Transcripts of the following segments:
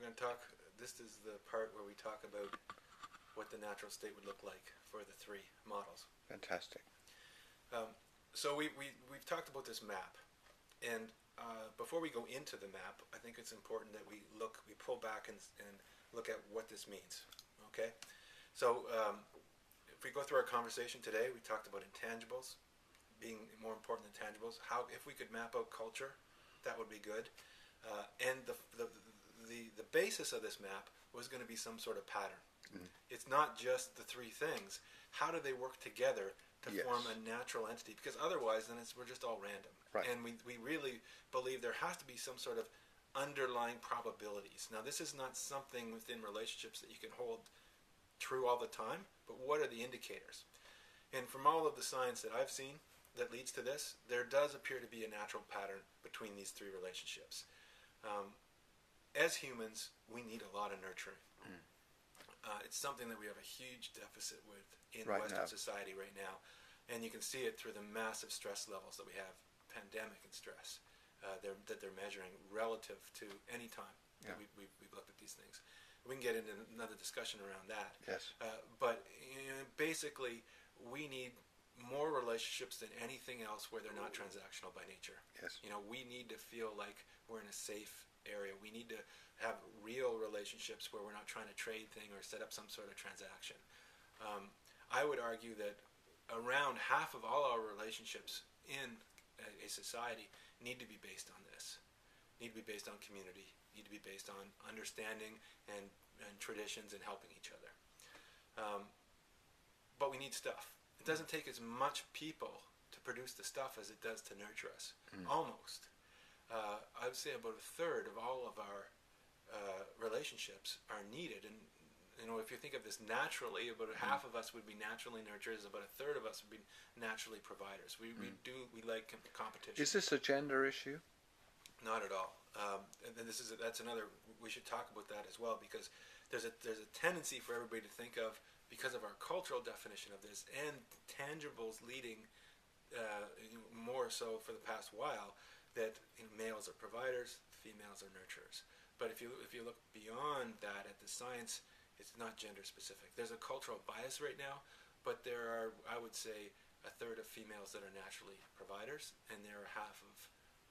going to talk. This is the part where we talk about what the natural state would look like for the three models. Fantastic. So we've talked about this map, and before we go into the map, I think it's important that we pull back and look at what this means. Okay, so if we go through our conversation today, we talked about intangibles being more important than tangibles. How, if we could map out culture, that would be good. And the basis of this map was going to be some sort of pattern. Mm-hmm. It's not just the three things. How do they work together to form a natural entity? Because otherwise, then we're just all random. Right. And we really believe there has to be some sort of underlying probabilities. Now, this is not something within relationships that you can hold true all the time, but what are the indicators? And from all of the science that I've seen that leads to this, there does appear to be a natural pattern between these three relationships. As humans, we need a lot of nurturing. Mm. It's something that we have a huge deficit with in Western society right now. And you can see it through the massive stress levels that we have, pandemic and stress, that they're measuring relative to any time that we've looked at these things. We can get into another discussion around that. Yes. But basically, we need more relationships than anything else where they're not transactional by nature. Yes. We need to feel like we're in a safe area. We need to have real relationships where we're not trying to trade thing or set up some sort of transaction. I would argue that around half of all our relationships in a society need to be based on this, need to be based on community, need to be based on understanding and traditions and helping each other. But we need stuff. It doesn't take as much people to produce the stuff as it does to nurture us. Almost. I would say about a third of all of our relationships are needed. And if you think of this naturally, about half of us would be naturally nurturers, about a third of us would be naturally providers. We like competition. Is this a gender issue? Not at all. And that's another. We should talk about that as well, because there's a tendency for everybody to think of, because of our cultural definition of this and tangibles leading more so for the past while, that males are providers, females are nurturers. But if you look beyond that at the science, it's not gender specific. There's a cultural bias right now, but there are, I would say, a third of females that are naturally providers, and there are half of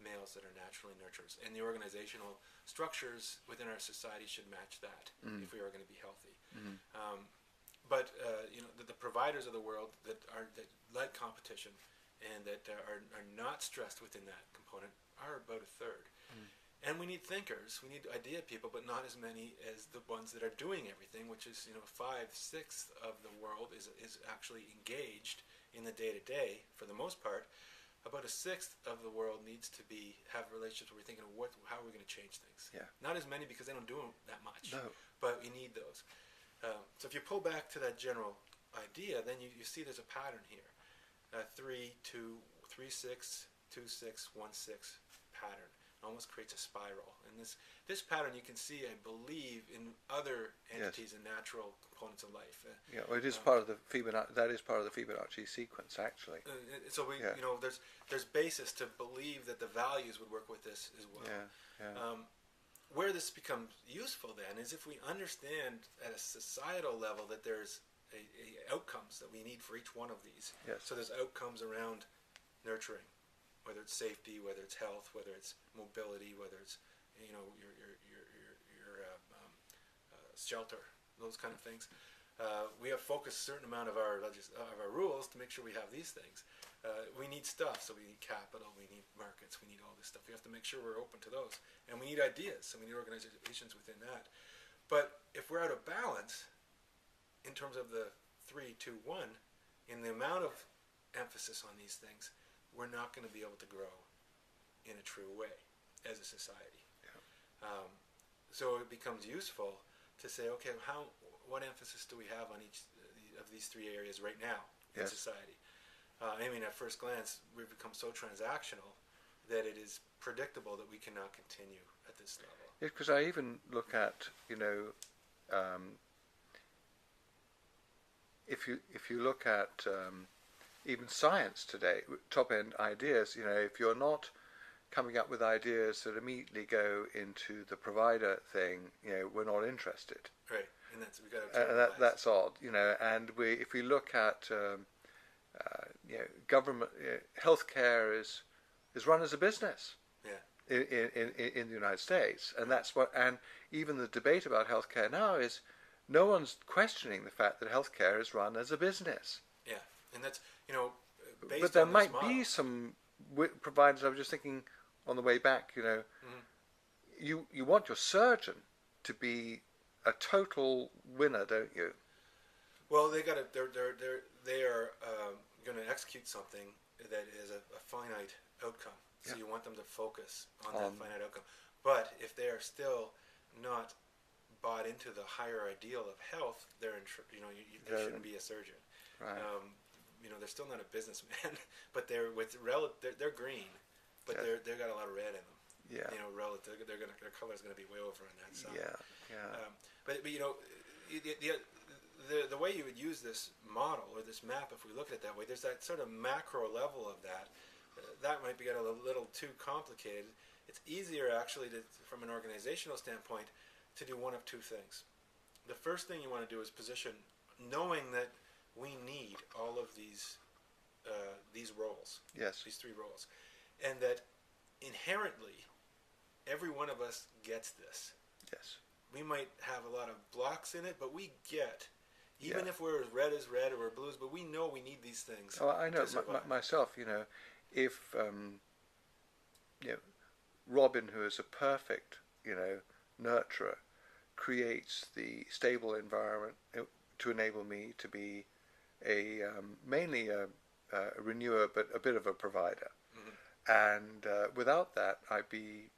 males that are naturally nurturers. And the organizational structures within our society should match that if we are going to be healthy. But the providers of the world that like competition and that are not stressed within that component are about a third. And we need thinkers, we need idea people, but not as many as the ones that are doing everything, which is 5/6 of the world is actually engaged in the day-to-day for the most part. About a sixth of the world needs to have relationships where we're thinking of how are we going to change things. Yeah. Not as many because they don't do that much. No. But we need those. So if you pull back to that general idea, then you see there's a pattern here. 3, 2, 3, 6, 2, 6, 1, 6 pattern. Almost creates a spiral. And this pattern you can see, I believe, in other entities and natural components of life. Well, it is part of the Fibonacci. That is part of the Fibonacci sequence, actually. So there's basis to believe that the values would work with this as well. Where this becomes useful then is if we understand at a societal level that there's a outcomes that we need for each one of these. Yes. So there's outcomes around nurturing, whether it's safety, whether it's health, whether it's mobility, whether it's your shelter, those kind of things. We have focused a certain amount of our rules to make sure we have these things. We need stuff, so we need capital, we need markets, we need all this stuff. We have to make sure we're open to those. And we need ideas, so we need organizations within that. But if we're out of balance, in terms of the 3, 2, 1, in the amount of emphasis on these things, we're not going to be able to grow in a true way as a society. So it becomes useful to say, okay, what emphasis do we have on each of these three areas right now in society? At first glance, we've become so transactional that it is predictable that we cannot continue at this level. Yeah, because I even look at, if you look at even science today, top-end ideas, if you're not coming up with ideas that immediately go into the provider thing, we're not interested. Right, and we got to that's odd, And if we look at government, healthcare is run as a business. Yeah. In the United States, and and even the debate about healthcare now is no one's questioning the fact that healthcare is run as a business. Yeah, and that's based but there on might this model, be some providers. I was just thinking on the way back, you want your surgeon to be a total winner, don't you? Well, they are going to execute something that is a finite outcome. So you want them to focus on that finite outcome. But if they are still not bought into the higher ideal of health, they shouldn't be a surgeon. Right. They're still not a businessman, but they're green, but they've got a lot of red in them. Yeah. Relative, their color is going to be way over on that side. Yeah. Yeah. But the way you would use this model or this map, if we look at it that way, there's that sort of macro level of that. That might get a little too complicated. It's easier actually from an organizational standpoint to do one of two things. The first thing you want to do is position, knowing that we need all of these roles. Yes. These three roles, and that inherently every one of us gets this. Yes. We might have a lot of blocks in it, but we get. Even if we're as red or we're blues, but we know we need these things. Oh, I know myself. If Robin, who is a perfect nurturer, creates the stable environment to enable me to be mainly a renewer, but a bit of a provider. Mm-hmm. And without that, I'd be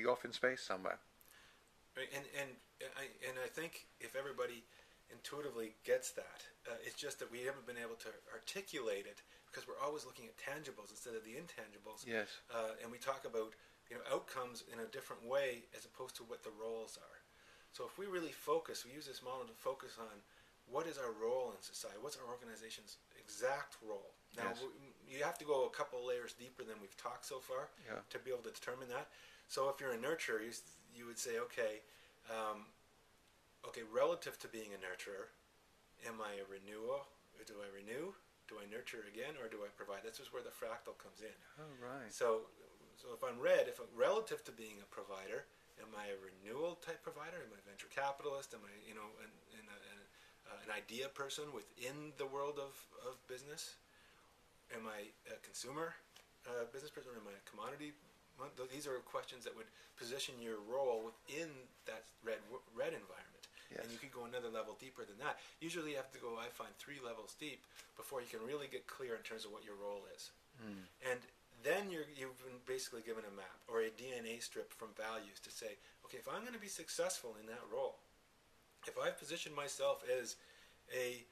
off in space somewhere. Right. And I think if everybody intuitively gets that, it's just that we haven't been able to articulate it because we're always looking at tangibles instead of the intangibles. Yes. And we talk about outcomes in a different way as opposed to what the roles are. So if we really focus, we use this model to focus on what is our role in society, what's our organization's exact role. Now, you have to go a couple layers deeper than we've talked so far to be able to determine that. So if you're a nurturer, you would say, okay, relative to being a nurturer, am I a renewer? Do I renew? Do I nurture again, or do I provide? That's just where the fractal comes in. Oh, right. So if I'm relative to being a provider, am I a renewal type provider? Am I a venture capitalist? Am I, an idea person within the world of business? Am I a consumer business person? Or am I a commodity? These are questions that would position your role within that red environment. Yes. And you could go another level deeper than that. Usually you have to go, I find, 3 levels deep before you can really get clear in terms of what your role is. And then you've been basically given a map or a DNA strip from values to say, okay, if I'm going to be successful in that role, if I've positioned myself as a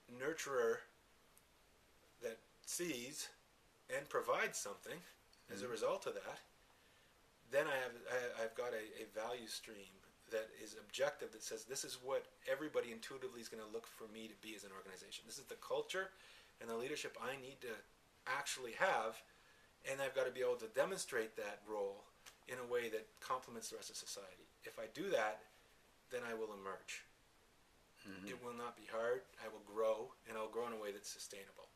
nurturer that sees and provides something as a result of that, then I've got a value stream that is objective, that says this is what everybody intuitively is going to look for me to be as an organization. This is the culture and the leadership I need to actually have, and I've got to be able to demonstrate that role in a way that complements the rest of society. If I do that, then I will emerge. Mm-hmm. It will not be hard. I will grow, and I'll grow in a way that's sustainable.